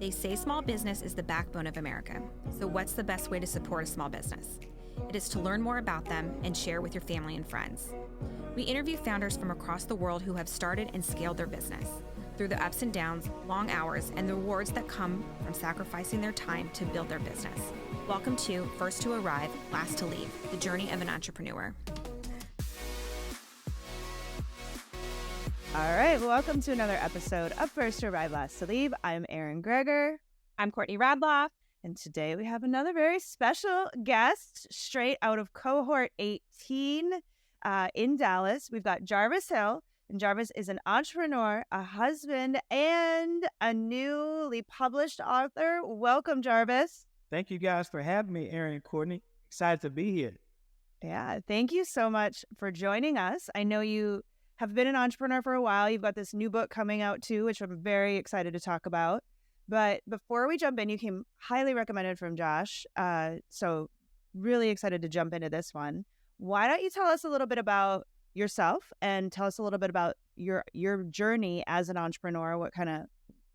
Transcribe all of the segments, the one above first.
They say small business is the backbone of America. So what's the best way to support a small business? It is to learn more about them and share with your family and friends. We interview founders from across the world who have started and scaled their business through the ups and downs, long hours, and the rewards that come from sacrificing their time to build their business. Welcome to First to Arrive, Last to Leave, the journey of an entrepreneur. All right, welcome to another episode of First to Arrive, Last to Leave. I'm Erin Greger. I'm Courtney Radloff. And today we have another very special guest straight out of cohort 18 in Dallas. We've got Jarvis Hill. And Jarvis is an entrepreneur, a husband, and a newly published author. Welcome, Jarvis. Thank you guys for having me, Erin and Courtney. Excited to be here. Yeah, thank you so much for joining us. I know you have been an entrepreneur for a while. You've got this new book coming out too, which I'm very excited to talk about. But before we jump in, you came highly recommended from Josh. So really excited to jump into this one. Why don't you tell us a little bit about yourself and tell us a little bit about your journey as an entrepreneur, what kind of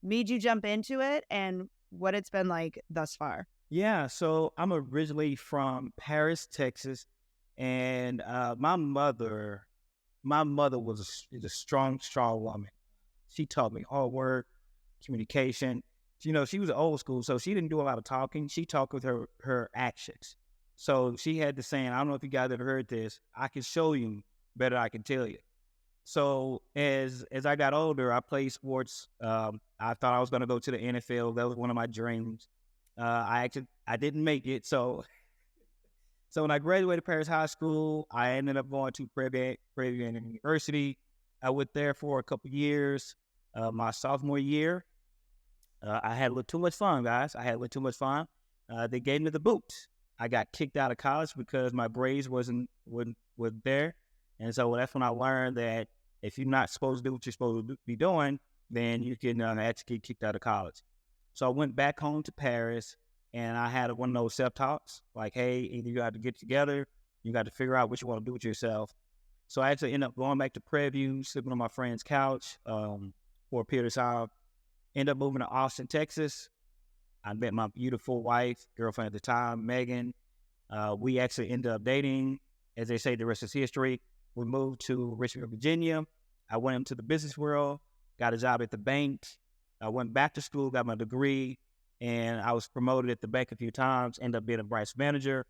made you jump into it and what it's been like thus far. Yeah, so I'm originally from Paris, Texas, and my mother is a strong woman. She taught me hard work, communication. You know, she was old school, so she didn't do a lot of talking. She talked with her actions. So she had the saying, I don't know if you guys ever heard this, I can show you better than I can tell you. So as I got older, I played sports. I thought I was going to go to the NFL. That was one of my dreams. I didn't make it. So when I graduated Paris High School, I ended up going to Prairie University. I went there for a couple years. My sophomore year, I had a little too much fun, guys. I had a little too much fun. They gave me the boot. I got kicked out of college because my grades wasn't there. And so that's when I learned that if you're not supposed to do what you're supposed to be doing, then you can actually get kicked out of college. So I went back home to Paris, and I had one of those self-talks, like, hey, either you got to get together, you got to figure out what you want to do with yourself. So I actually ended up going back to Prairie View, sleeping on my friend's couch for a period of time. Ended up moving to Austin, Texas. I met my beautiful wife, girlfriend at the time, Megan. We actually ended up dating. As they say, the rest is history. We moved to Richmond, Virginia. I went into the business world, got a job at the bank. I went back to school, got my degree, and I was promoted at the bank a few times, ended up being a branch manager.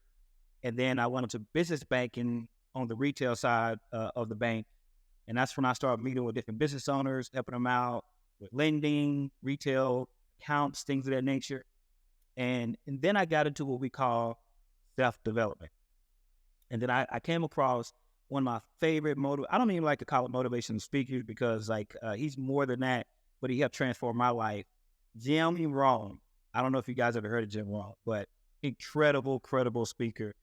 And then I went into business banking on the retail side of the bank. And that's when I started meeting with different business owners, helping them out with lending, retail accounts, things of that nature. And then I got into what we call self-development. And then I came across one of my favorite I don't even like to call it motivational speakers because he's more than that, but he helped transform my life. Jim Rohn. I don't know if you guys ever heard of Jim Rohn, but incredible speaker.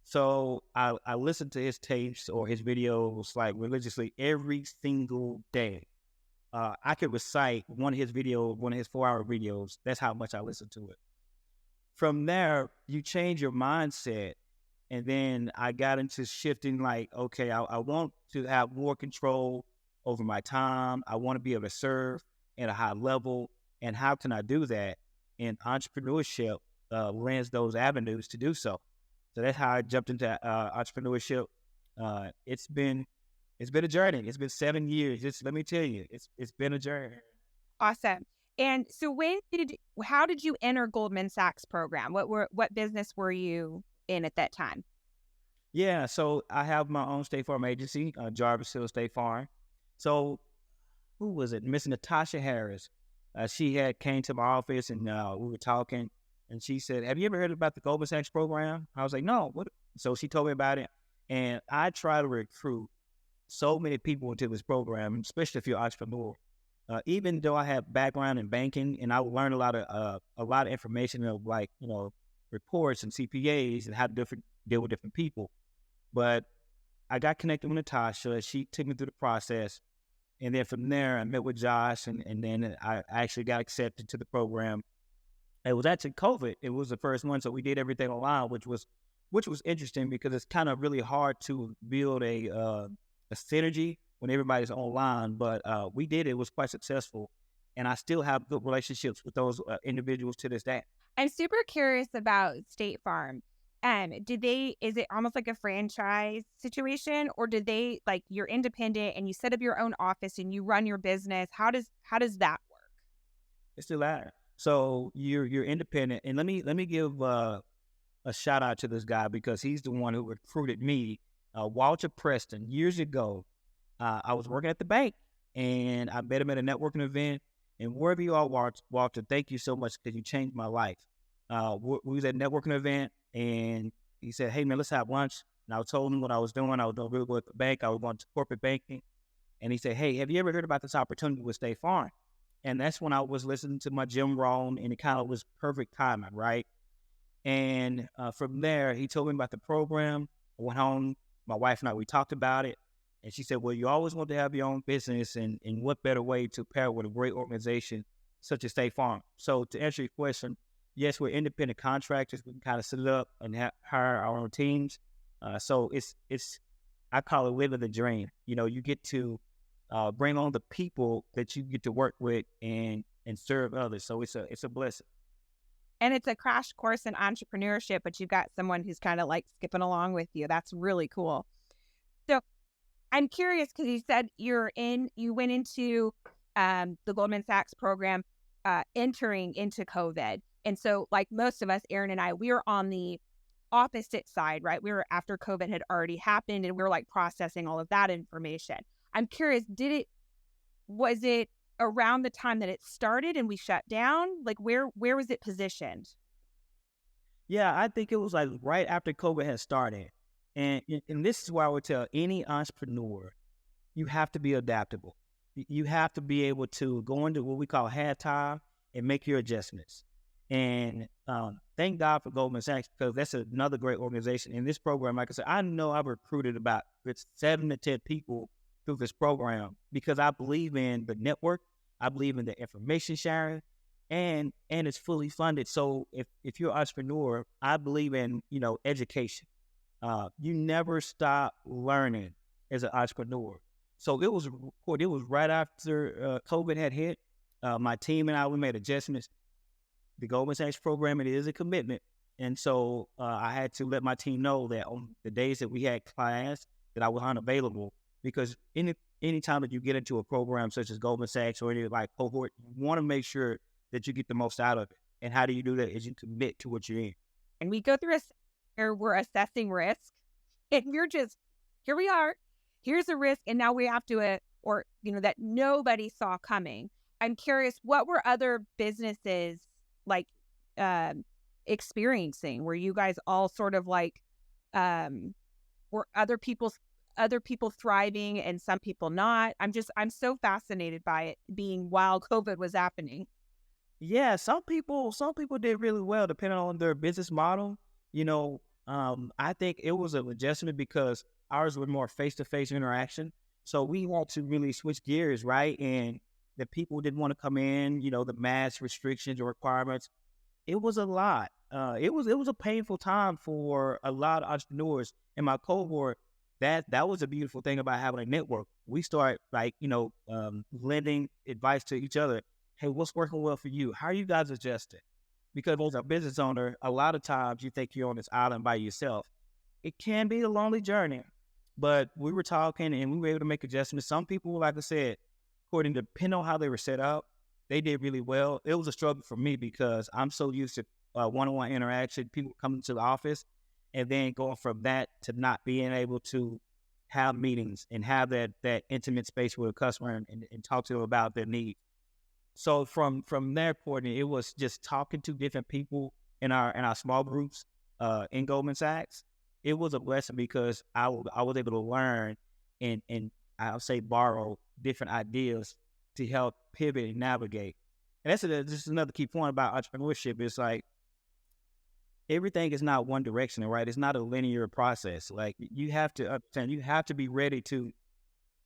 So I listened to his tapes or his videos like religiously every single day. I could recite one of his 4-hour videos. That's how much I listened to it. From there, you change your mindset. And then I got into shifting like, okay, I want to have more control over my time. I want to be able to serve at a high level. And how can I do that? And entrepreneurship lends those avenues to do so. So that's how I jumped into entrepreneurship. It's been a journey. It's been 7 years. Just let me tell you, it's been a journey. Awesome. And so how did you enter Goldman Sachs program? What business were you in at that time? Yeah, so I have my own State Farm agency, Jarvis Hill State Farm. So who was it? Miss Natasha Harris. She had came to my office and we were talking, and she said, "Have you ever heard about the Goldman Sachs program?" I was like, "No." What? So she told me about it, and I try to recruit so many people into this program, especially if you're an entrepreneur. Even though I have background in banking, and I learned a lot of information of reports and CPAs and how to deal with different people. But I got connected with Natasha. She took me through the process. And then from there, I met with Josh, and then I actually got accepted to the program. It was actually COVID. It was the first one, so we did everything online, which was interesting because it's kind of really hard to build a synergy when everybody's online. But we did it. It was quite successful. And I still have good relationships with those individuals to this day. I'm super curious about State Farm. Is it almost like a franchise situation, or did they, like, you're independent and you set up your own office and you run your business? How does that work? It's the latter. So you're independent, and let me give a shout out to this guy because he's the one who recruited me, Walter Preston, years ago. I was working at the bank, and I met him at a networking event. And wherever you are, Walter, thank you so much because you changed my life. We was at a networking event, and he said, "Hey man, let's have lunch." And I told him what I was doing. I was doing really well at the bank. I was going to corporate banking, and he said, "Hey, have you ever heard about this opportunity with State Farm?" And that's when I was listening to my Jim Rohn, and it kind of was perfect timing, right? And from there, he told me about the program. I went home. My wife and I, we talked about it. And she said, well, you always want to have your own business. And what better way to pair with a great organization such as State Farm? So to answer your question, yes, we're independent contractors. We can kind of set it up and hire our own teams. So I call it living the dream. You know, you get to bring on the people that you get to work with and serve others. So it's a blessing. And it's a crash course in entrepreneurship, but you've got someone who's kind of like skipping along with you. That's really cool. So I'm curious because you said you went into the Goldman Sachs program entering into COVID. And so like most of us, Erin and I, we were on the opposite side, right? We were after COVID had already happened and we were like processing all of that information. I'm curious, was it around the time that it started and we shut down? Like where was it positioned? Yeah, I think it was like right after COVID had started. And this is why I would tell any entrepreneur, you have to be adaptable. You have to be able to go into what we call halftime and make your adjustments. And thank God for Goldman Sachs because that's another great organization. In this program, like I said, I know I've recruited about 7 to 10 people through this program because I believe in the network. I believe in the information sharing, and it's fully funded. So if you're an entrepreneur, I believe in, education. You never stop learning as an entrepreneur. So it was right after COVID had hit. My team and I, we made adjustments. The Goldman Sachs program, it is a commitment. And so I had to let my team know that on the days that we had class that I was unavailable because any time that you get into a program such as Goldman Sachs or any like cohort, you want to make sure that you get the most out of it. And how do you do that? Is you commit to what you're in. And we go through we're assessing risk, and we're just, here we are, here's a risk, and now we have to, that nobody saw coming. I'm curious, what were other businesses like experiencing? Were you guys all sort of like, were other people thriving and some people not? I'm so fascinated by it being while COVID was happening. Yeah, some people did really well depending on their business model. I think it was an adjustment because ours was more face-to-face interaction. So we had to really switch gears, right? And the people didn't want to come in, the mask restrictions or requirements. It was a lot. It was a painful time for a lot of entrepreneurs in my cohort. That was a beautiful thing about having a network. We start lending advice to each other. Hey, what's working well for you? How are you guys adjusting? Because as a business owner, a lot of times you think you're on this island by yourself. It can be a lonely journey, but we were talking and we were able to make adjustments. Some people, like I said, depending on how they were set up, they did really well. It was a struggle for me because I'm so used to one-on-one interaction, people coming to the office, and then going from that to not being able to have meetings and have that intimate space with a customer and talk to them about their needs. So from there, Courtney, it was just talking to different people in our small groups in Goldman Sachs. It was a blessing because I was able to learn and I'll say borrow different ideas to help pivot and navigate. And that's just another key point about entrepreneurship. It's like everything is not one direction, right? It's not a linear process. Like you have to understand, you have to be ready to,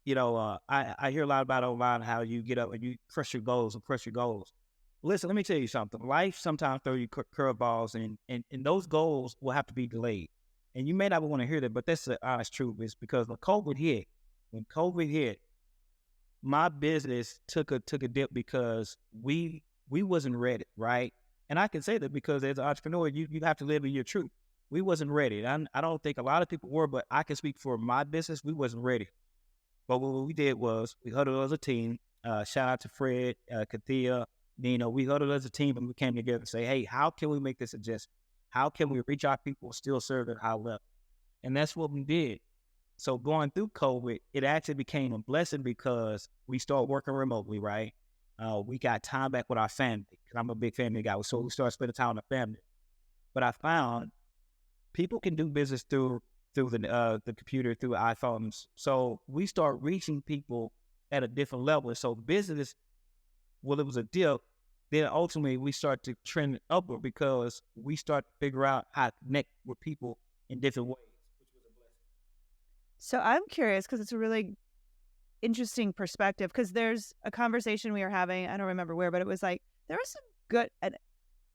I hear a lot about online how you get up and you crush your goals. Listen, let me tell you something. Life sometimes throws you curveballs and those goals will have to be delayed. And you may not want to hear that, but that's the honest truth. Is because when COVID hit, my business took a dip because we wasn't ready, right? And I can say that because as an entrepreneur, you have to live in your truth. We wasn't ready. I don't think a lot of people were, but I can speak for my business. We wasn't ready. But what we did was we huddled as a team. Shout out to Fred, Kathia, Nino. We huddled as a team and we came together and say, hey, how can we make this adjustment? How can we reach our people and still serve at a high level? And that's what we did. So going through COVID, it actually became a blessing because we started working remotely, right? We got time back with our family because I'm a big family guy. So we started spending time with our family. But I found people can do business through the computer, through iPhones. So we start reaching people at a different level. So business, well, it was a dip. Then ultimately we start to trend upward because we start to figure out how to connect with people in different ways, which was a blessing. So I'm curious because it's a really interesting perspective because there's a conversation we were having, I don't remember where, but it was like there was some good, and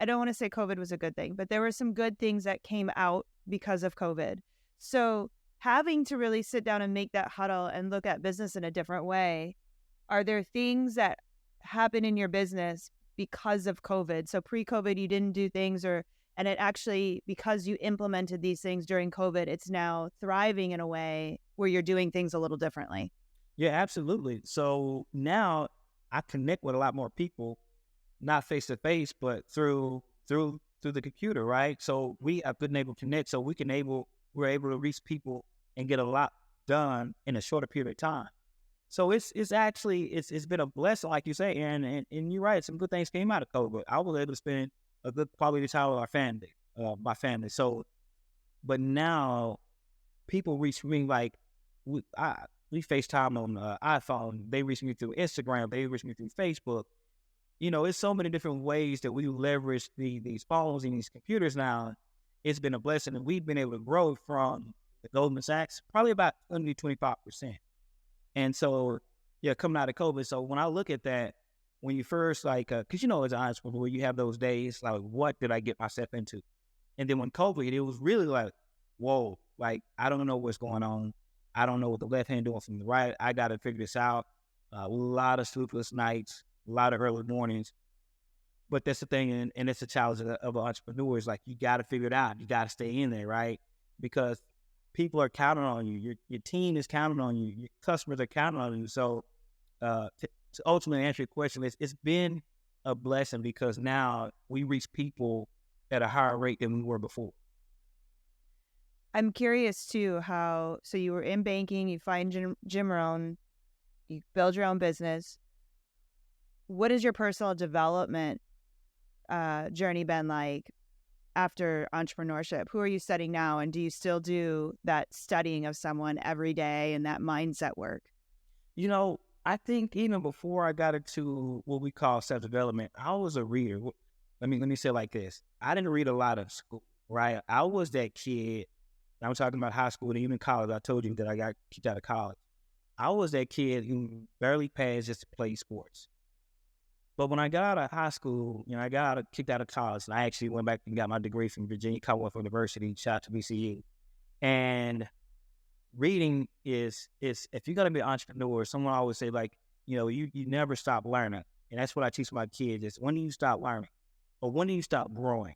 I don't want to say COVID was a good thing, but there were some good things that came out because of COVID. So having to really sit down and make that huddle and look at business in a different way, are there things that happen in your business because of COVID? So pre-COVID, you didn't do things and it actually, because you implemented these things during COVID, it's now thriving in a way where you're doing things a little differently. Yeah, absolutely. So now I connect with a lot more people, not face to face, but through the computer, right? So we have been able to connect. So we're able to reach people and get a lot done in a shorter period of time. So it's been a blessing, like you say, and you're right. Some good things came out of COVID. I was able to spend a good quality time with my family. So, but now people reach me like we FaceTime on iPhone. They reach me through Instagram. They reach me through Facebook. It's so many different ways that we leverage these phones and these computers now. It's been a blessing, and we've been able to grow from the Goldman Sachs probably about 25%. And so, yeah, coming out of COVID. So when I look at that, when you first because as an entrepreneur, you have those days like, what did I get myself into? And then when COVID, it was really like, whoa, like I don't know what's going on. I don't know what the left hand doing from the right. I got to figure this out. A lot of sleepless nights, a lot of early mornings. But that's the thing, and it's a challenge of an entrepreneur is like you got to figure it out. You got to stay in there, right? Because people are counting on you. Your team is counting on you. Your customers are counting on you. So to ultimately answer your question, it's been a blessing because now we reach people at a higher rate than we were before. I'm curious too so you were in banking, you find Jim Rohn, you build your own business. What has your personal development journey been like after entrepreneurship? Who are you studying now? And do you still do that studying of someone every day and that mindset work? I think even before I got into what we call self-development, I was a reader. Let me say it like this. I didn't read a lot of school, right? I was that kid. I'm talking about high school and even college. I told you that I got kicked out of college. I was that kid who barely passed just to play sports. But when I got out of high school, I got kicked out of college, and I actually went back and got my degree from Virginia Commonwealth University, shout out to VCU. And reading is if you're going to be an entrepreneur, someone always say you never stop learning. And that's what I teach my kids is when do you stop learning? Or when do you stop growing?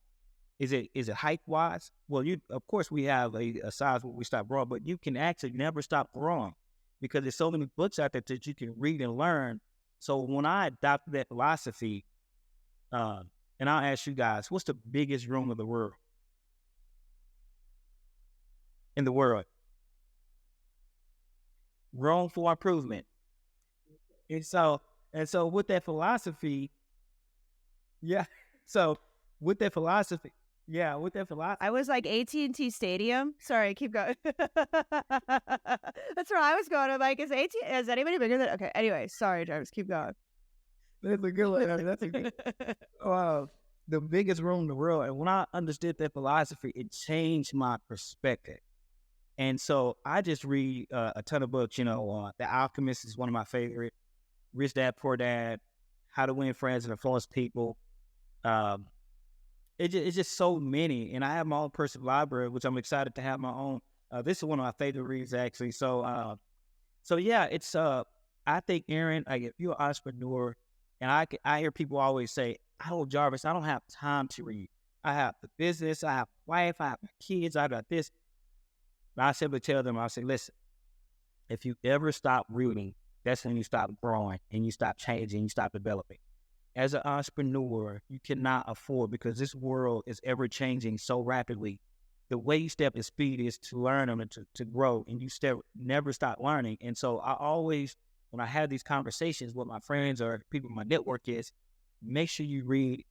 Is it height wise? Well, of course we have a size where we stop growing, but you can actually never stop growing because there's so many books out there that you can read and learn. So when I adopted that philosophy, and I'll ask you guys, what's the biggest room of the world? In the world? Room for improvement. And so with that philosophy, yeah. So with that philosophy, I was like AT&T Stadium. Sorry, keep going. That's where I was going. I'm like, is anybody bigger than? Okay. Anyway, sorry, Jarvis. Keep going. That's a good one. That's a good. Wow, the biggest room in the world. And when I understood that philosophy, it changed my perspective. And so I just read a ton of books. The Alchemist is one of my favorite. Rich Dad, Poor Dad, How to Win Friends and Influence People. It's just so many, and I have my own personal library, which I'm excited to have my own. This is one of my favorite reads, actually. So yeah, it's I think, Erin, like if you're an entrepreneur, and I hear people always say, "Oh, Jarvis, I don't have time to read. I have the business, I have a wife, I have my kids, I got this." And I simply tell them, I say, "Listen, if you ever stop reading, that's when you stop growing and you stop changing, you stop developing. As an entrepreneur, you cannot afford, because this world is ever changing so rapidly. The way you step at speed is to learn and to grow, and you never stop learning." And so I always, when I have these conversations with my friends or people in my network, is make sure you read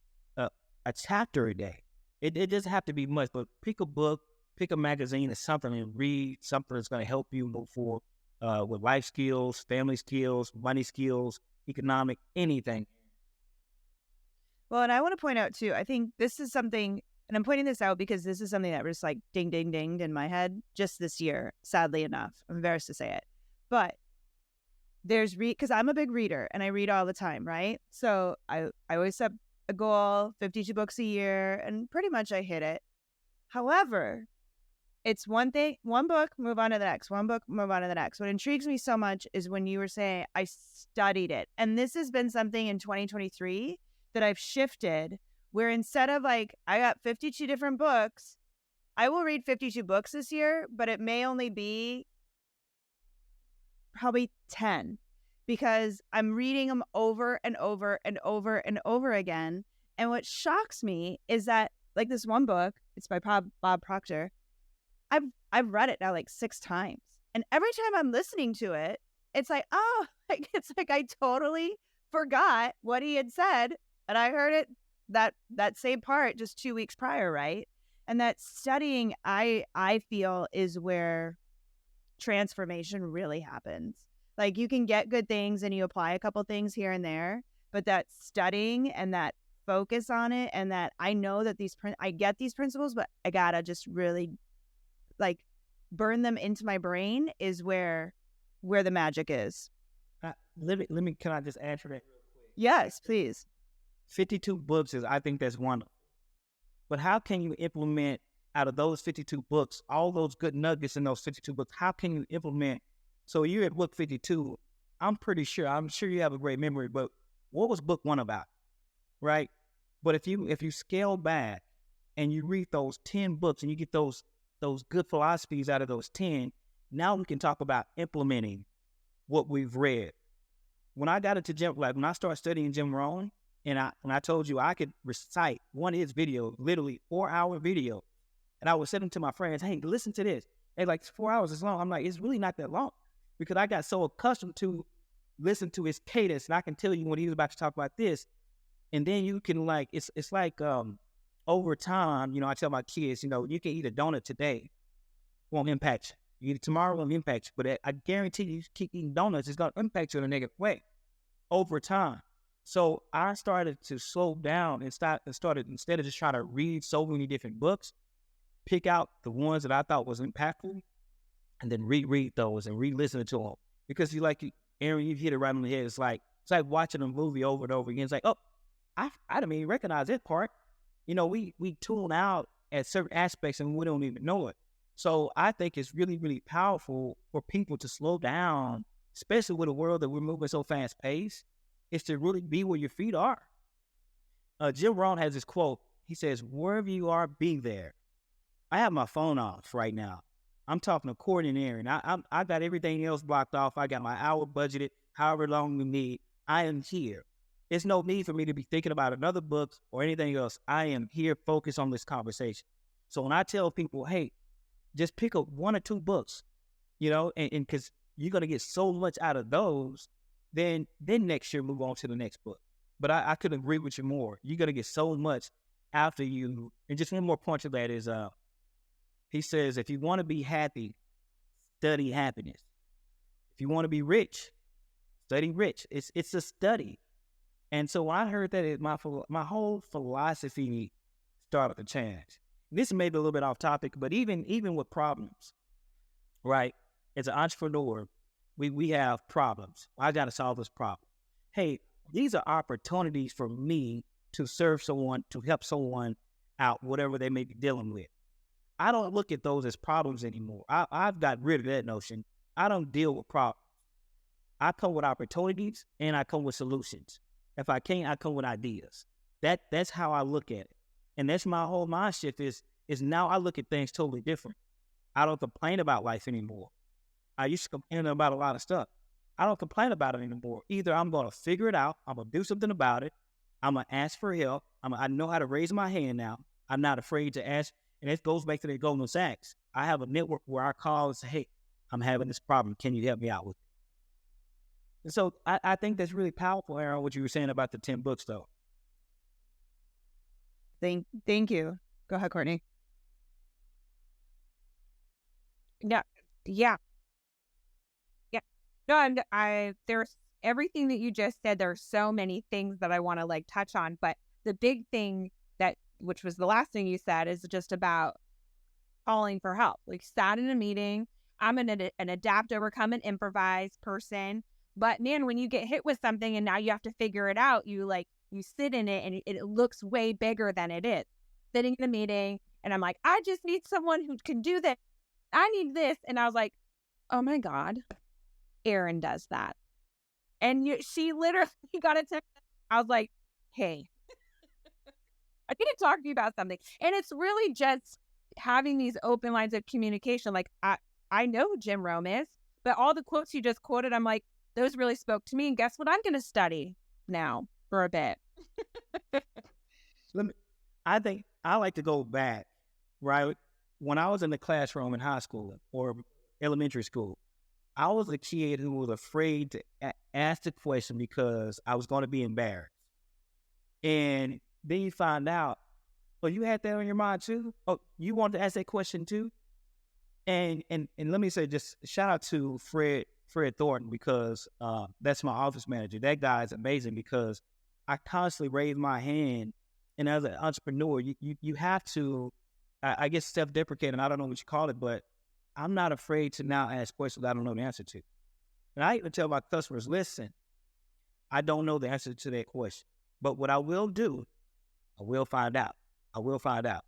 a chapter a day. It doesn't have to be much, but pick a book, pick a magazine or something, and read something that's going to help you move forward with life skills, family skills, money skills, economic, anything. Well, and I want to point out too, I think this is something, and I'm pointing this out because this is something that was like ding, ding, dinged in my head just this year, sadly enough. I'm embarrassed to say it. But because I'm a big reader and I read all the time, right? So I always set a goal, 52 books a year, and pretty much I hit it. However, it's one book, move on to the next, one book, move on to the next. What intrigues me so much is when you were saying I studied it. And this has been something in 2023 that I've shifted, where instead of like, I got 52 different books, I will read 52 books this year, but it may only be probably 10, because I'm reading them over and over and over and over again. And what shocks me is that, like, this one book, it's by Bob Proctor. I've read it now like 6 times. And every time I'm listening to it, it's like, oh, like, it's like I totally forgot what he had said. And I heard it, that same part, just 2 weeks prior, right? And that studying, I feel, is where transformation really happens. Like, you can get good things and you apply a couple things here and there, but that studying and that focus on it, and that I know that I get these principles, but I gotta just really like burn them into my brain, is where the magic is. Can I just answer that real quick? Yes, please. 52 books I think that's wonderful. But how can you implement out of those 52 books, all those good nuggets in those 52 books? How can you implement? So you're at book 52. I'm sure you have a great memory, but what was book 1 about? Right? But if you scale back and you read those 10 books and you get those good philosophies out of those 10, now we can talk about implementing what we've read. When I got into when I started studying Jim Rohn, and I told you I could recite one of his videos, literally 4-hour video, and I would send them to my friends, "Hey, listen to this." They're like, 4 hours is long. I'm like, it's really not that long, because I got so accustomed to listen to his cadence, and I can tell you when he was about to talk about this. And then you can, like, it's like over time, I tell my kids, you can eat a donut today, won't impact you. You eat it tomorrow, won't impact you. But I guarantee you keep eating donuts, it's going to impact you in a negative way over time. So I started to slow down and started, instead of just trying to read so many different books, pick out the ones that I thought was impactful, and then reread those and re-listen to them. Because Erin, you hit it right on the head. It's like watching a movie over and over again. It's like, oh, I didn't even recognize that part. We tune out at certain aspects and we don't even know it. So I think it's really, really powerful for people to slow down, especially with a world that we're moving so fast paced, is to really be where your feet are. Jim Rohn has this quote. He says, "Wherever you are, be there." I have my phone off right now. I'm talking to Courtney and Erin. I got everything else blocked off. I got my hour budgeted, however long we need. I am here. There's no need for me to be thinking about another book or anything else. I am here focused on this conversation. So when I tell people, hey, just pick up 1 or 2 books, and because you're going to get so much out of those, then next year move on to the next book. But I couldn't agree with you more. You're going to get so much after you. And just one more point to that is, he says, if you want to be happy, study happiness. If you want to be rich, study rich. It's a study. And so when I heard that, my whole philosophy started to change. This may be a little bit off topic, but even with problems, right? As an entrepreneur, we have problems. I got to solve this problem. Hey, these are opportunities for me to serve someone, to help someone out, whatever they may be dealing with. I don't look at those as problems anymore. I've got rid of that notion. I don't deal with problems. I come with opportunities and I come with solutions. If I can't, I come with ideas. That's how I look at it. And that's my whole mind shift is now I look at things totally different. I don't complain about life anymore. I used to complain about a lot of stuff. I don't complain about it anymore. Either I'm going to figure it out, I'm going to do something about it, I'm going to ask for help. I know how to raise my hand now. I'm not afraid to ask. And it goes back to the Goldman Sachs. I have a network where I call and say, hey, I'm having this problem. Can you help me out with it? And so I think that's really powerful, Aaron, what you were saying about the 10 books, though. Thank you. Go ahead, Courtney. Yeah. Yeah. Yeah. No, and there's everything that you just said. There's so many things that I want to like touch on, but the big thing which was the last thing you said, is just about calling for help. Like, sat in a meeting. I'm an adapt, overcome, and improvise person. But man, when you get hit with something and now you have to figure it out, you sit in it and it looks way bigger than it is. Sitting in a meeting and I'm like, I just need someone who can do this. I need this. And I was like, oh my God, Erin does that. And she literally got a text. I was like, hey, I need to talk to you about something. And it's really just having these open lines of communication. Like, I know who Jim Rome is, but all the quotes you just quoted, I'm like, those really spoke to me. And guess what? I'm going to study now for a bit. I think I like to go back, right? When I was in the classroom in high school or elementary school, I was a kid who was afraid to ask the question because I was going to be embarrassed. And then you find out, oh, you had that on your mind too? Oh, you wanted to ask that question too? And let me say, just shout out to Fred Thornton, because that's my office manager. That guy is amazing because I constantly raise my hand. And as an entrepreneur, you have to, I guess, self-deprecating. I don't know what you call it, but I'm not afraid to now ask questions I don't know the answer to. And I even tell my customers, listen, I don't know the answer to that question. But what I will do, I will find out. I will find out.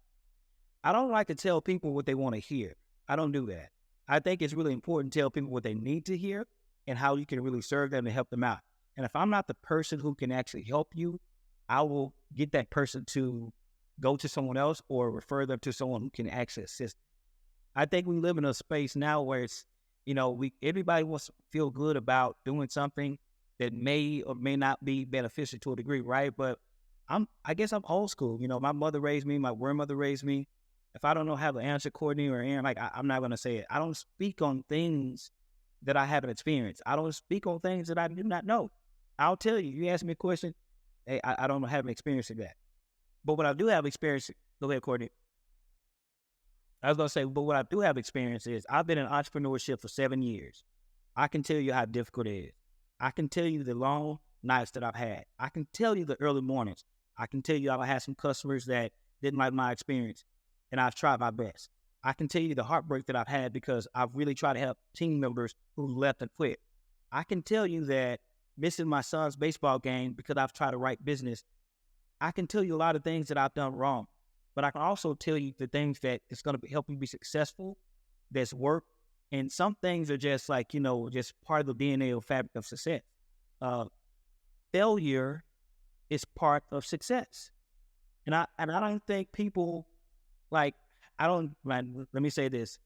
I don't like to tell people what they want to hear. I don't do that. I think it's really important to tell people what they need to hear and how you can really serve them and help them out. And if I'm not the person who can actually help you, I will get that person to go to someone else or refer them to someone who can actually assist. I think we live in a space now where it's, everybody wants to feel good about doing something that may or may not be beneficial to a degree, right? But I guess I'm old school. My mother raised me, my grandmother raised me. If I don't know how to answer Courtney or Erin, I'm not going to say it. I don't speak on things that I haven't experienced. I don't speak on things that I do not know. I'll tell you. You ask me a question, hey, I don't have an experience in that. But what I do have experience, go ahead, Courtney. I was going to say, but what I do have experience is I've been in entrepreneurship for 7 years. I can tell you how difficult it is. I can tell you the long nights that I've had. I can tell you the early mornings. I can tell you I've had some customers that didn't like my experience, and I've tried my best. I can tell you the heartbreak that I've had because I've really tried to help team members who left and quit. I can tell you that missing my son's baseball game because I've tried to write business. I can tell you a lot of things that I've done wrong, but I can also tell you the things that is going to help you be successful, that's work. And some things are just like, just part of the DNA or fabric of success. Failure is part of success. And I don't think people let me say this,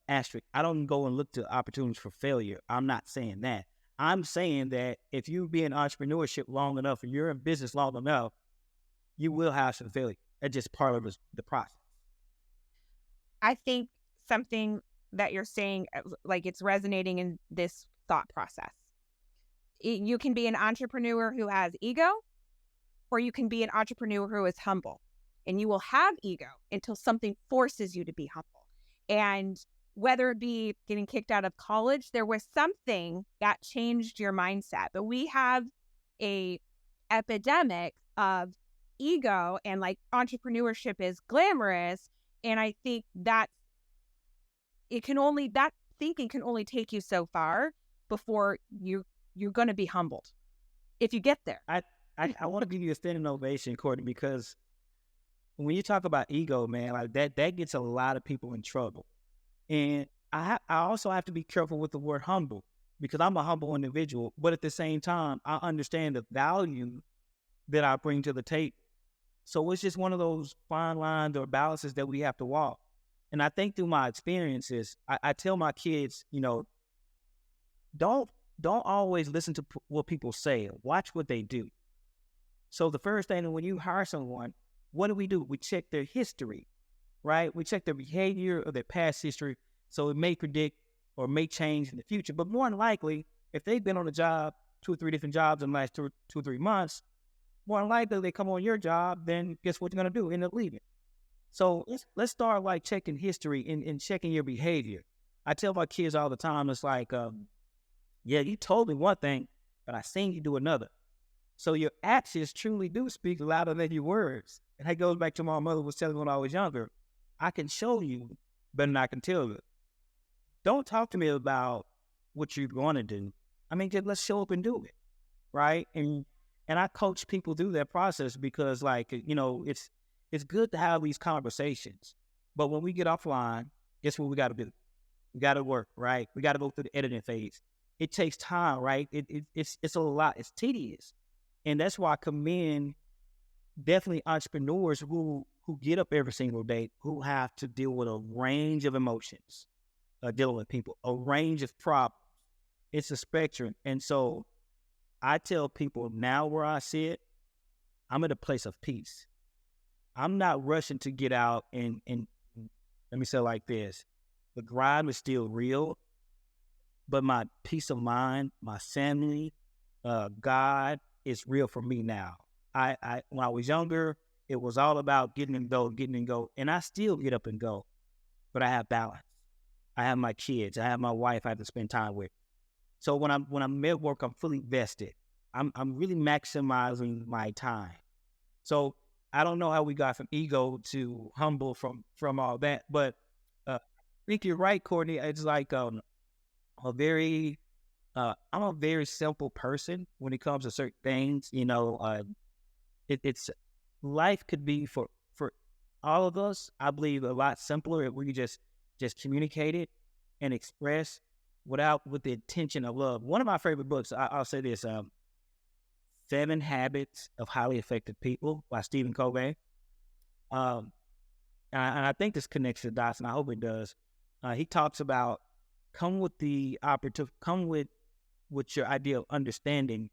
asterisk. I don't go and look to opportunities for failure. I'm not saying that. I'm saying that if you be in entrepreneurship long enough and you're in business long enough, you will have some failure. That's just part of the process. I think something that you're saying, like, it's resonating in this thought process. You can be an entrepreneur who has ego, or you can be an entrepreneur who is humble. And you will have ego until something forces you to be humble. And whether it be getting kicked out of college, there was something that changed your mindset. But we have a epidemic of ego, and like entrepreneurship is glamorous. And I think that that thinking can only take you so far before you're going to be humbled if you get there. I want to give you a standing ovation, Courtney, because when you talk about ego, man, like that gets a lot of people in trouble. And I also have to be careful with the word humble, because I'm a humble individual, but at the same time, I understand the value that I bring to the table. So it's just one of those fine lines or balances that we have to walk. And I think through my experiences, I tell my kids, don't always listen to what people say. Watch what they do. So the first thing, when you hire someone, what do? We check their history, right? We check their behavior or their past history. So it may predict or may change in the future. But more than likely, if they've been on a job, 2 or 3 different jobs in the last 2 or 3 months, more than likely they come on your job, then guess what you're going to do? End up leaving. So let's start like checking history and checking your behavior. I tell my kids all the time, it's like, yeah, you told me one thing, but I seen you do another. So your actions truly do speak louder than your words. And that goes back to my mother was telling me when I was younger. I can show you better than I can tell you. Don't talk to me about what you're going to do. I mean, just let's show up and do it, right? And I coach people through that process because, like, it's good to have these conversations. But when we get offline, guess what we got to do? We got to work, right? We got to go through the editing phase. It takes time, right? It's a lot. It's tedious. And that's why I commend definitely entrepreneurs who get up every single day, who have to deal with a range of emotions, dealing with people, a range of problems. It's a spectrum. And so I tell people now where I sit, I'm at a place of peace. I'm not rushing to get out and let me say it like this. The grind is still real, but my peace of mind, my family, God is real for me now. I when I was younger, it was all about getting and go, and I still get up and go, but I have balance. I have my kids, I have my wife I have to spend time with. So when I'm at work, I'm fully vested. I'm really maximizing my time. So I don't know how we got from ego to humble from all that, but I think you're right, Courtney. It's like I'm a very simple person when it comes to certain things. It's life could be for all of us. I believe a lot simpler if we just communicate it and express with the intention of love. One of my favorite books, I'll say this: 7 Habits of Highly Effective People by Stephen Covey. And I think this connects the dots, and I hope it does. He talks about come with your idea of understanding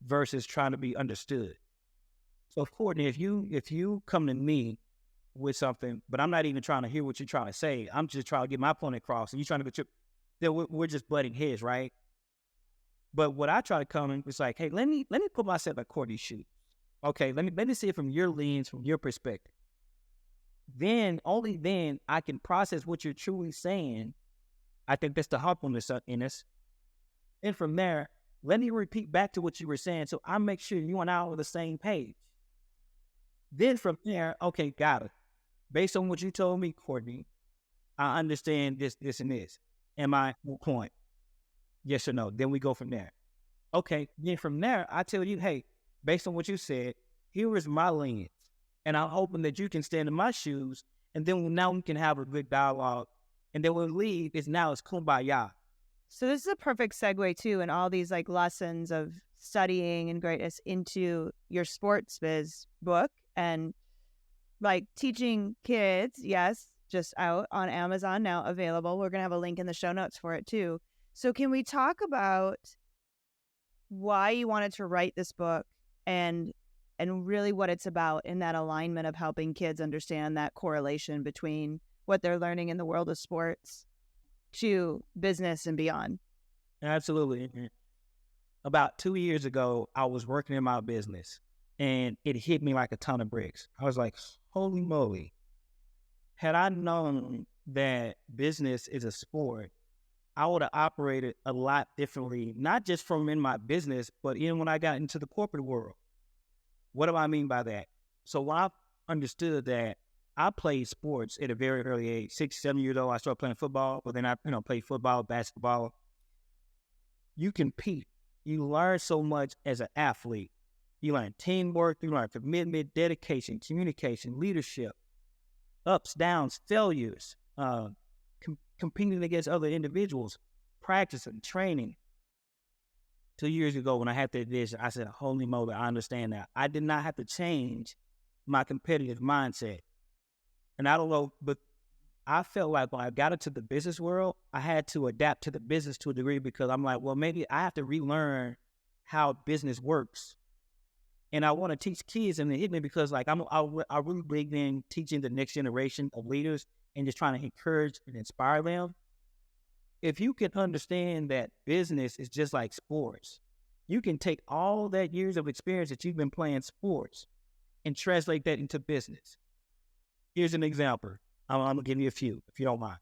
versus trying to be understood. So, Courtney, if you come to me with something, but I'm not even trying to hear what you're trying to say, I'm just trying to get my point across, and you're trying to get then we're just butting heads, right? But what I try to come in is like, hey, let me put myself in Courtney's shoes. Okay, let me see it from your lens, from your perspective. Only then, I can process what you're truly saying. I think that's the humbleness in us. And from there, let me repeat back to what you were saying, so I make sure you and I are on the same page. Then from there, okay, got it. Based on what you told me, Courtney, I understand this, and this. Am I on point? Yes or no? Then we go from there. Okay, then from there, I tell you, hey, based on what you said, here is my lens. And I'm hoping that you can stand in my shoes, and then now we can have a good dialogue. And then when we leave, it's kumbaya. So this is a perfect segue too, in all these like lessons of studying and greatness into your sports biz book and like teaching kids. Yes, just out on Amazon now, available. We're gonna have a link in the show notes for it too. So can we talk about why you wanted to write this book and really what it's about in that alignment of helping kids understand that correlation between what they're learning in the world of sports to business and beyond? Absolutely. About 2 years ago, I was working in my business and it hit me like a ton of bricks. I was like, holy moly. Had I known that business is a sport, I would have operated a lot differently, not just from in my business, but even when I got into the corporate world. What do I mean by that? So when I understood that I played sports at a very early age, 6, 7 years old, I started playing football, but then I played football, basketball. You compete. You learn so much as an athlete. You learn teamwork, you learn commitment, dedication, communication, leadership, ups, downs, failures, competing against other individuals, practicing, training. 2 years ago when I had that vision, I said, holy moly, I understand that. I did not have to change my competitive mindset. And I don't know, but I felt like when I got into the business world, I had to adapt to the business to a degree because I'm like, well, maybe I have to relearn how business works. And I want to teach kids, and it hit me because like I really believe in teaching the next generation of leaders and just trying to encourage and inspire them. If you can understand that business is just like sports, you can take all that years of experience that you've been playing sports and translate that into business. Here's an example. I'm going to give you a few, if you don't mind.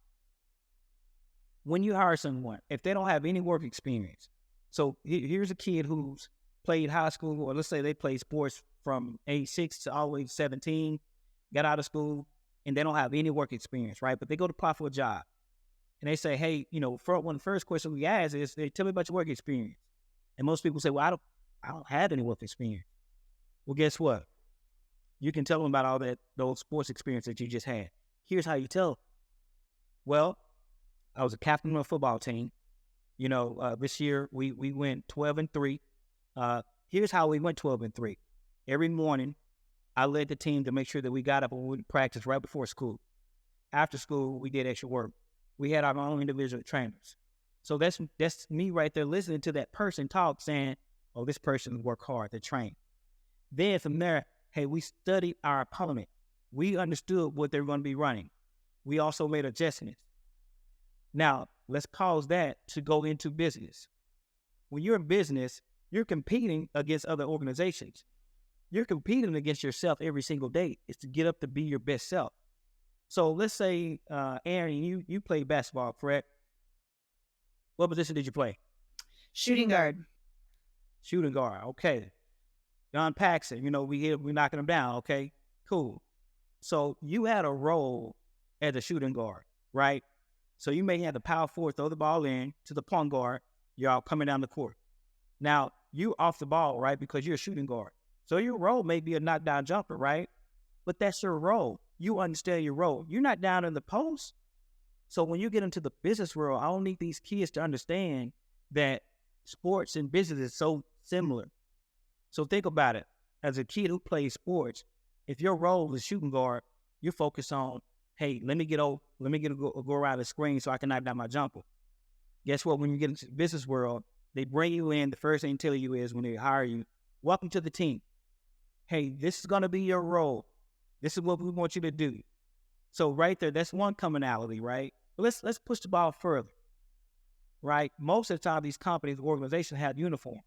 When you hire someone, if they don't have any work experience, so here's a kid who's played high school, or let's say they played sports from age 6 to all the way to 17, got out of school, and they don't have any work experience, right? But they go to apply for a job. And they say, hey, one of the first question we ask is, hey, tell me about your work experience. And most people say, well, I don't have any work experience. Well, guess what? You can tell them about all those sports experience that you just had. Here's how you tell them. Well, I was a captain of a football team. This year we went 12-3. Here's how we went 12-3. Every morning, I led the team to make sure that we got up and we would practice right before school. After school, we did extra work. We had our own individual trainers. So that's me right there listening to that person talk, saying, oh, this person work hard to train. Then from there, hey, we studied our opponent. We understood what they were going to be running. We also made adjustments. Now, let's pause that to go into business. When you're in business, you're competing against other organizations. You're competing against yourself every single day. It's to get up to be your best self. So let's say, Erin, you played basketball, correct? What position did you play? Shooting guard. Shooting guard, okay. John Paxson, we're knocking him down, okay? Cool. So you had a role as a shooting guard, right? So you may have the power forward throw the ball in to the point guard. You're all coming down the court. Now, you off the ball, right, because you're a shooting guard. So your role may be a knockdown jumper, right? But that's your role. You understand your role. You're not down in the post. So when you get into the business world, I don't need these kids to understand that sports and business is so similar. So think about it. As a kid who plays sports, if your role is shooting guard, you're focused on, hey, let me go around the screen so I can knock down my jumper. Guess what? When you get into the business world, they bring you in. The first thing they tell you is when they hire you, welcome to the team. Hey, this is going to be your role. This is what we want you to do. So right there, that's one commonality, right? But let's push the ball further, right? Most of the time, these companies, organizations have uniforms.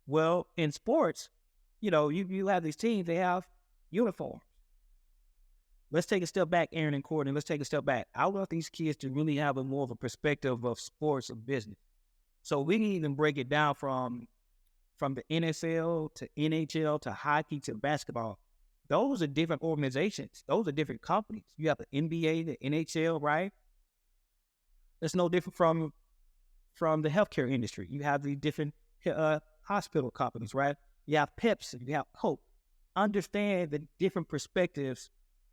Well, in sports, you have these teams, they have uniforms. Let's take a step back, Erin and Courtney. Let's take a step back. I want these kids to really have a more of a perspective of sports and business. So we can even break it down from the NFL to NHL to hockey to basketball. Those are different organizations. Those are different companies. You have the NBA, the NHL, right? It's no different from the healthcare industry. You have the different hospital companies, right? You have Pepsi, you have Coke. Understand the different perspectives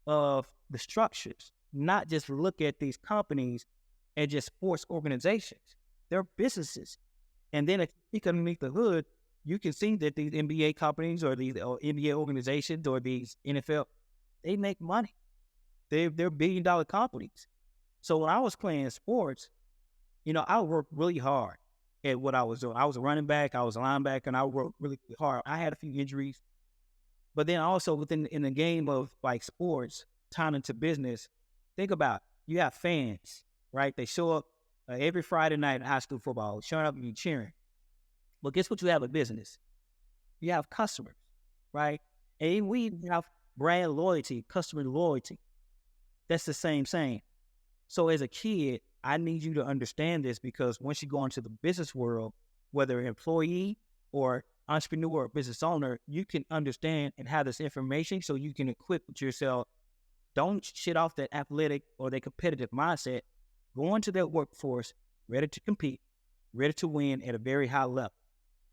of the structures, not just look at these companies as just sports organizations. They're businesses. And then if you look underneath the hood, you can see that these NBA companies or these NBA organizations or these NFL, they make money. They're billion-dollar companies. So when I was playing sports, I worked really hard at what I was doing. I was a running back, I was a linebacker, and I worked really hard. I had a few injuries. But then also in the game of like sports, tying into business, think about it. You have fans, right? They show up every Friday night in high school football, showing up and cheering. But guess what you have in business? You have customers, right? And we have brand loyalty, customer loyalty. That's the same thing. So as a kid, I need you to understand this because once you go into the business world, whether employee or entrepreneur or business owner, you can understand and have this information so you can equip yourself. Don't shit off that athletic or that competitive mindset. Go into that workforce ready to compete, ready to win at a very high level.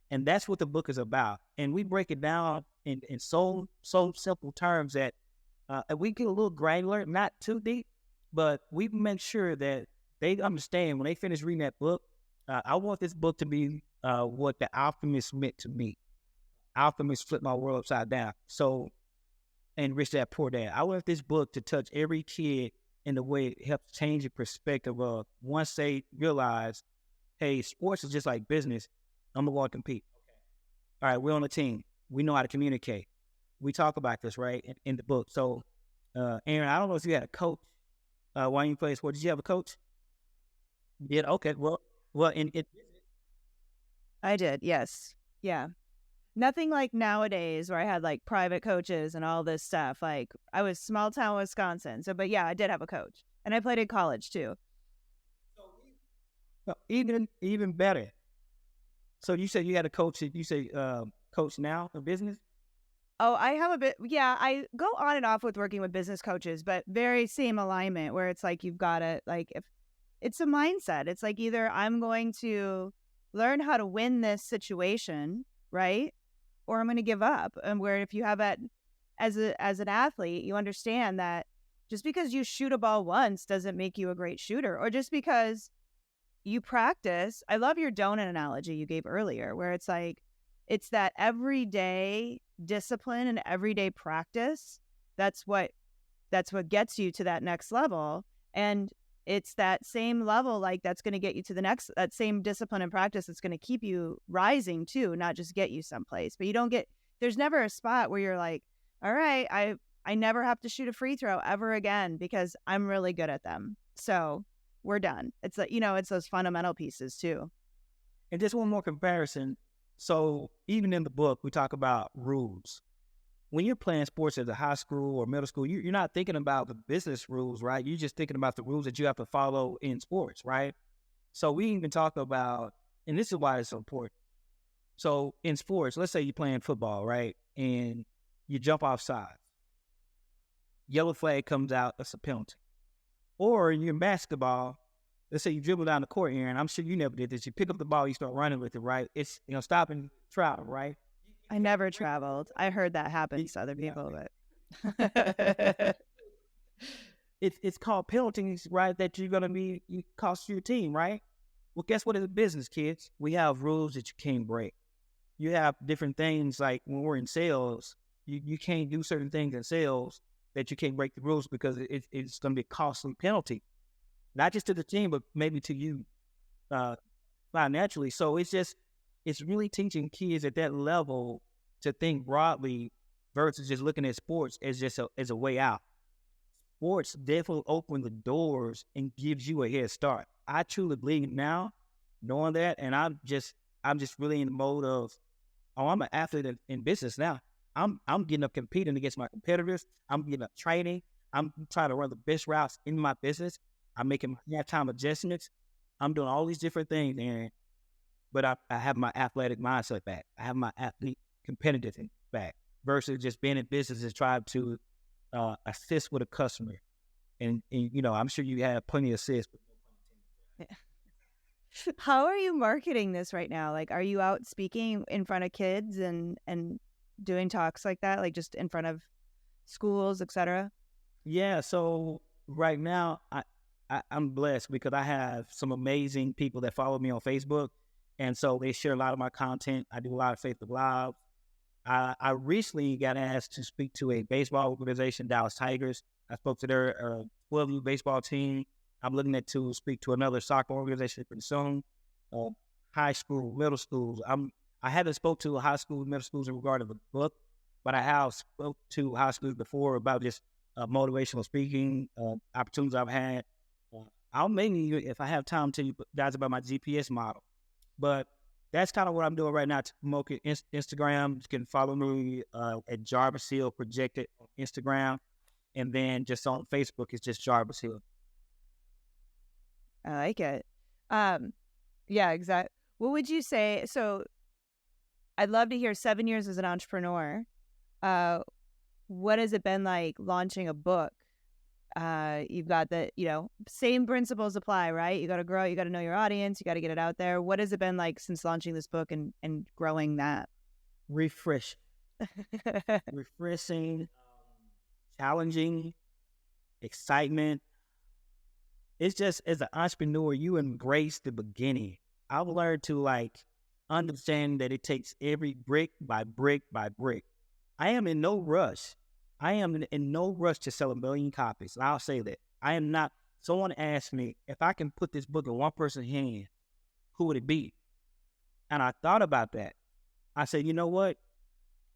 And that's what the book is about. And we break it down in so simple terms that we get a little granular, not too deep, but we make sure that they understand when they finish reading that book. I want this book to be what the alchemist meant to me. Alchemist flipped my world upside down. So, and Rich Dad Poor Dad. I want this book to touch every kid in the way it helps change the perspective of once they realize, hey, sports is just like business. I'm gonna go and compete. All right, we're on a team. We know how to communicate. We talk about this, right, in the book. So, Aaron, I don't know if you had a coach while you played sports. Did you have a coach? Yeah. Okay. Well, in it. I did, yes. Yeah. Nothing like nowadays where I had like private coaches and all this stuff. Like I was small town Wisconsin. So, but yeah, I did have a coach. And I played in college too. Even better. So you said you had a coach. You say coach now for business. Oh, I have a bit. Yeah, I go on and off with working with business coaches, but very same alignment where it's like you've got to, like, if it's a mindset, it's like either I'm going to learn how to win this situation, right? Or I'm going to give up. And where if you have that as an athlete, you understand that just because you shoot a ball once doesn't make you a great shooter, or just because you practice. I love your donut analogy you gave earlier, where it's like, it's that everyday discipline and everyday practice. That's what gets you to that next level. And it's that same level, like that's going to get you to the next, that same discipline and practice that's going to keep you rising too, not just get you someplace. But you don't get, there's never a spot where you're like, all right, I never have to shoot a free throw ever again because I'm really good at them. So we're done. It's like, it's those fundamental pieces too. And just one more comparison. So even in the book, we talk about rules. When you're playing sports at a high school or middle school, you're not thinking about the business rules, right? You're just thinking about the rules that you have to follow in sports, right? So we even talk about, and this is why it's so important. So in sports, let's say you're playing football, right? And you jump off sides. Yellow flag comes out, that's a penalty. Or you're in basketball, let's say you dribble down the court, Aaron. I'm sure you never did this. You pick up the ball, you start running with it, right? It's, stopping travel, right? I never traveled. I heard that happens to other people, but it's called penalties, right? That you're gonna be you cost your team, right? Well, guess what? It's a business, kids. We have rules that you can't break. You have different things like when we're in sales, you can't do certain things in sales that you can't break the rules because it's gonna be a costly penalty, not just to the team, but maybe to you financially. So it's really teaching kids at that level to think broadly versus just looking at sports as just as a way out. Sports definitely open the doors and gives you a head start. I truly believe now, knowing that, and I'm just really in the mode of, oh, I'm an athlete in business now. I'm getting up competing against my competitors. I'm getting up training. I'm trying to run the best routes in my business. I'm making my halftime adjustments. I'm doing all these different things, Aaron. But I have my athletic mindset back. I have my athlete competitiveness back versus just being in business and trying to assist with a customer. And I'm sure you have plenty of assists. How are you marketing this right now? Like, are you out speaking in front of kids and doing talks like that, like just in front of schools, etc.? Yeah. So right now, I'm blessed because I have some amazing people that follow me on Facebook. And so they share a lot of my content. I do a lot of Facebook Live. I recently got asked to speak to a baseball organization, Dallas Tigers. I spoke to their 12U baseball team. I'm looking to speak to another soccer organization pretty soon. High school, middle schools. I haven't spoke to high school, middle schools in regard to the book, but I have spoke to high schools before about just motivational speaking opportunities I've had. I'll maybe, if I have time, tell you guys about my GPS model. But that's kind of what I'm doing right now to promote Instagram. You can follow me at Jarvis Hill Projected on Instagram. And then just on Facebook, it's just Jarvis Hill. I like it. Yeah, exactly. What would you say? So I'd love to hear 7 years as an entrepreneur. What has it been like launching a book? You've got the, same principles apply, right? You got to grow, you got to know your audience, you got to get it out there. What has it been like since launching this book and growing that? Refreshing, challenging, excitement. It's just, as an entrepreneur, you embrace the beginning. I've learned to understanding that it takes every brick by brick by brick. I am in no rush. I am in no rush to sell 1,000,000 copies. I'll say that. I am not. Someone asked me if I can put this book in one person's hand, who would it be? And I thought about that. I said, you know what?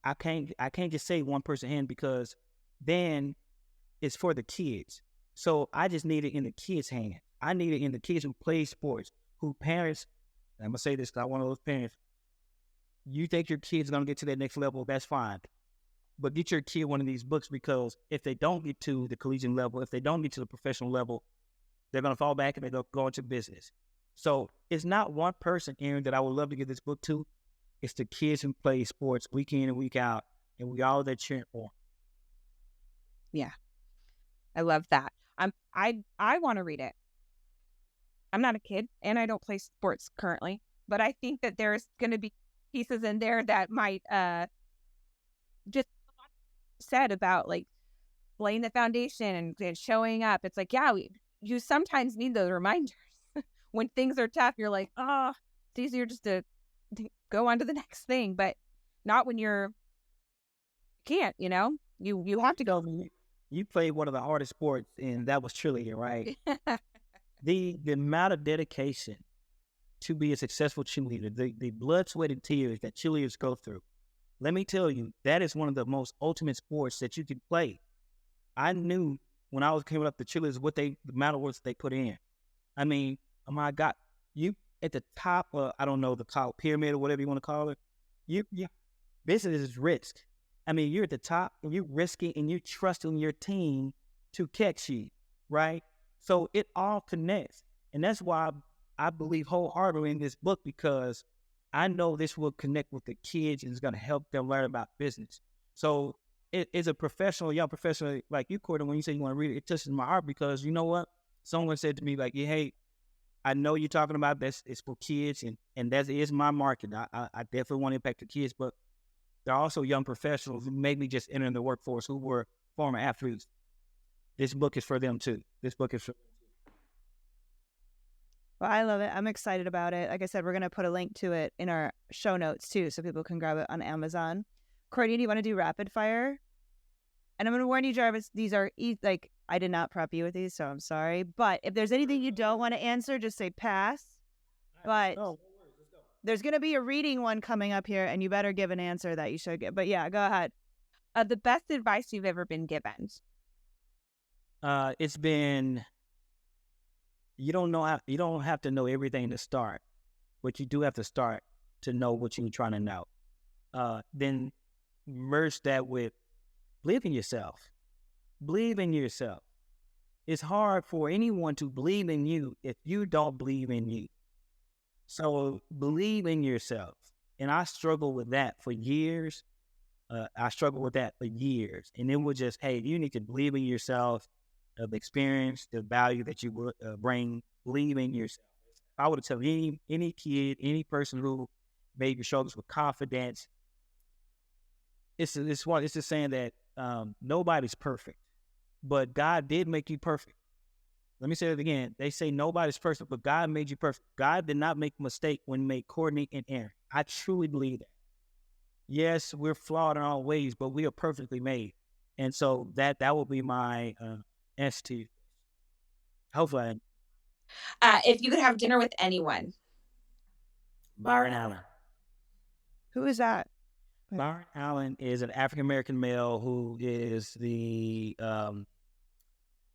I can't just say one person's hand because then it's for the kids. So I just need it in the kids' hand. I need it in the kids who play sports, who parents, and I'm going to say this because I'm one of those parents, you think your kid's going to get to that next level, that's fine. But get your kid one of these books because if they don't get to the collegiate level, if they don't get to the professional level, they're going to fall back and they're going to go into business. So it's not one person, Erin, that I would love to give this book to. It's the kids who play sports week in and week out, and we all there cheering for them. Yeah, I love that. I want to read it. I'm not a kid, and I don't play sports currently, but I think that there's going to be pieces in there that might just said about like laying the foundation and showing up. It's like, yeah, you sometimes need those reminders when things are tough. You're like, oh, it's easier just to go on to the next thing, but not when can't, you have to go. You played one of the hardest sports, and that was cheerleading, right? The amount of dedication to be a successful cheerleader, the blood, sweat, and tears that cheerleaders go through. Let me tell you, that is one of the most ultimate sports that you can play. I knew when I was coming up, the cheerleaders, the amount of work they put in. I mean, oh my God, you at the top, I don't know, the top pyramid or whatever you want to call it. Business is risk. I mean, you're at the top and you're risking and you're trusting your team to catch you, right? So it all connects. And that's why I believe wholeheartedly in this book, because I know this will connect with the kids and it's going to help them learn about business. So as a professional, young professional like you, Courtney, when you say you want to read it, it touches my heart because you know what? Someone said to me like, yeah, hey, I know you're talking about this. It's for kids and that is my market. I definitely want to impact the kids, but there are also young professionals who maybe just entering the workforce who were former athletes. This book is for them too. Well, I love it. I'm excited about it. Like I said, we're going to put a link to it in our show notes too, so people can grab it on Amazon. Courtney, do you want to do rapid fire? And I'm going to warn you, Jarvis, these are I did not prep you with these, so I'm sorry. But if there's anything you don't want to answer, just say pass. But no worries. Let's go. There's going to be a reading one coming up here, and you better give an answer that you should give. But yeah, go ahead. The best advice you've ever been given? It's been, you don't have to know everything to start, but you do have to start to know what you're trying to know. Then merge that with believe in yourself. Believe in yourself. It's hard for anyone to believe in you if you don't believe in you. So believe in yourself. And I struggled with that for years. And it was just, hey, you need to believe in yourself, the experience, the value that you bring. Believe in yourself. If I would tell any kid, any person who maybe struggles with confidence, it's just saying that nobody's perfect, but God did make you perfect. Let me say it again. They say nobody's perfect, but God made you perfect. God did not make a mistake when he made Courtney and Erin. I truly believe that. Yes, we're flawed in all ways, but we are perfectly made. And so that will be my answer to you. Hopefully. If you could have dinner with anyone. Byron Allen. Who is that? Byron Allen is an African-American male who is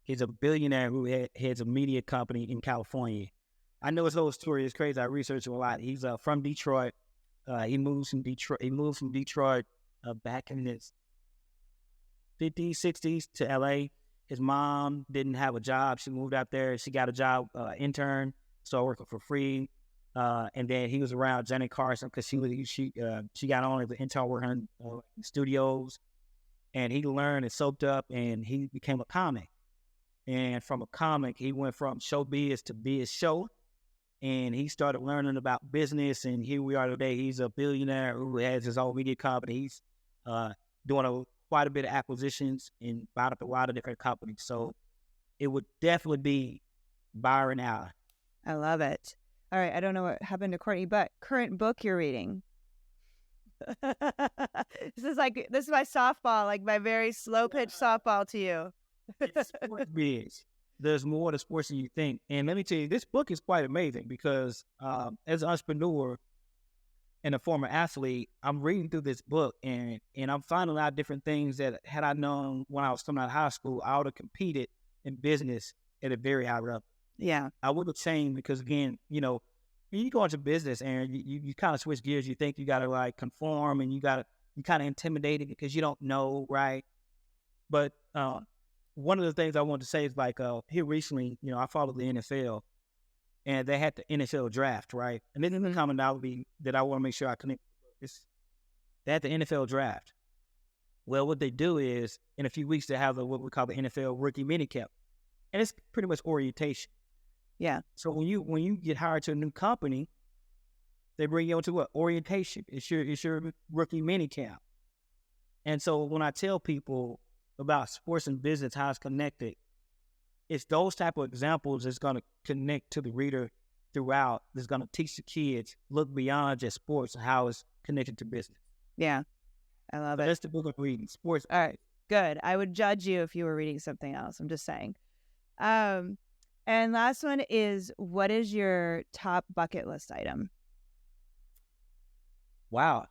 he's a billionaire who heads a media company in California. I know his whole story is crazy. I researched him a lot. He's from Detroit. He moved from Detroit back in his 50s, 60s to LA. His mom didn't have a job. She moved out there. She got a job, intern, started working for free. And then he was around Johnny Carson because she got on as an intern working in studios. And he learned and soaked up, and he became a comic. And from a comic, he went from showbiz to biz show. And he started learning about business, and here we are today. He's a billionaire who has his own media company. He's doing quite a bit of acquisitions and bought up a lot of different companies. So it would definitely be Byron Allen. I love it. All right, I don't know what happened to Courtney, but current book you're reading. This is my softball, like my very slow pitch softball to you. It's sports biz. There's more to sports than you think. And let me tell you, this book is quite amazing because as an entrepreneur and a former athlete, I'm reading through this book and I'm finding out different things that had I known when I was coming out of high school, I would have competed in business at a very high level. Yeah. I would have changed because, again, when you go into business and you kind of switch gears, you think you got to like conform and you kind of intimidated because you don't know, right? But one of the things I wanted to say is like here recently, I followed the NFL and they had the NFL draft, right? And this is a commonality that I want to make sure I connect. They had the NFL draft. Well, what they do is in a few weeks they have what we call the NFL rookie minicamp, and it's pretty much orientation. Yeah. So when you get hired to a new company, they bring you into what? Orientation. It's your rookie minicamp. And so when I tell people about sports and business, how it's connected, it's those type of examples that's going to connect to the reader throughout. That's going to teach the kids look beyond just sports and how it's connected to business. Yeah, I love it. That's the book I'm reading. Sports. All right, good. I would judge you if you were reading something else. I'm just saying. And last one is, what is your top bucket list item? Wow.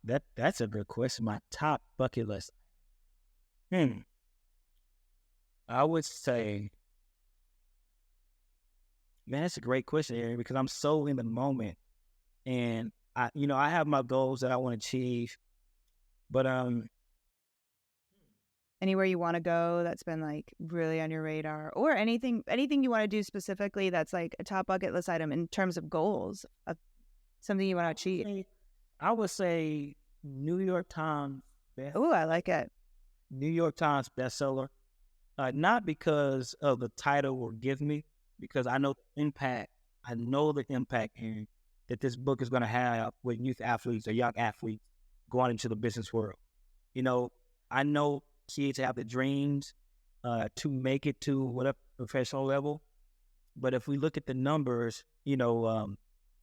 That's a good question. My top bucket list. I would say, man, that's a great question, Erin, because I'm so in the moment, and I have my goals that I want to achieve, but anywhere you want to go that's been like really on your radar, or anything you want to do specifically that's like a top bucket list item in terms of goals of something you want to achieve. I would say New York Times. Oh, I like it. New York Times bestseller. Not because of the title will give me, because I know the impact. I know the impact that this book is going to have with youth athletes or young athletes going into the business world. I know kids have the dreams to make it to whatever professional level, but if we look at the numbers,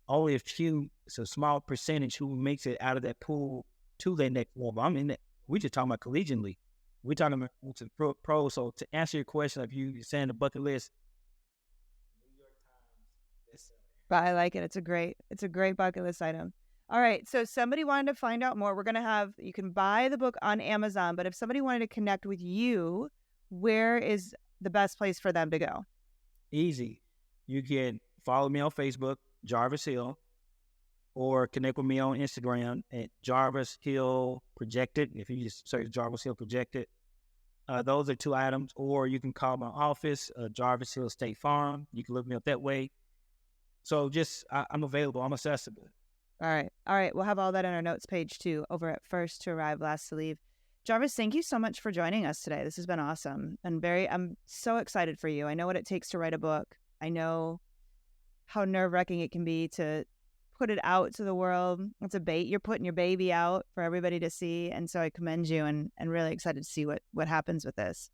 only it's a small percentage who makes it out of that pool to their next level. We're just talking about collegiately. We're talking about to pro. So to answer your question, if you're saying the bucket list, New York Times. But I like it. It's a great bucket list item. All right. So somebody wanted to find out more. You can buy the book on Amazon, but if somebody wanted to connect with you, where is the best place for them to go? Easy. You can follow me on Facebook, Jarvis Hill, or connect with me on Instagram at Jarvis Hill Projected. If you just search Jarvis Hill Projected, those are two items. Or you can call my office, Jarvis Hill State Farm. You can look me up that way. So I'm available. I'm accessible. All right. We'll have all that on our notes page too, over at First to Arrive, Last to Leave. Jarvis, thank you so much for joining us today. This has been awesome. And I'm so excited for you. I know what it takes to write a book. I know how nerve-wracking it can be to put it out to the world. It's a bait. You're putting your baby out for everybody to see. And so I commend you and really excited to see what happens with this.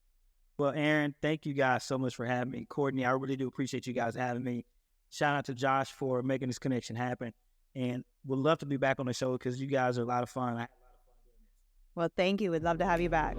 Well, Erin, thank you guys so much for having me. Courtney, I really do appreciate you guys having me. Shout out to Josh for making this connection happen. And would love to be back on the show because you guys are a lot of fun. I had a lot of fun doing this. Well, thank you. We'd love to have you back.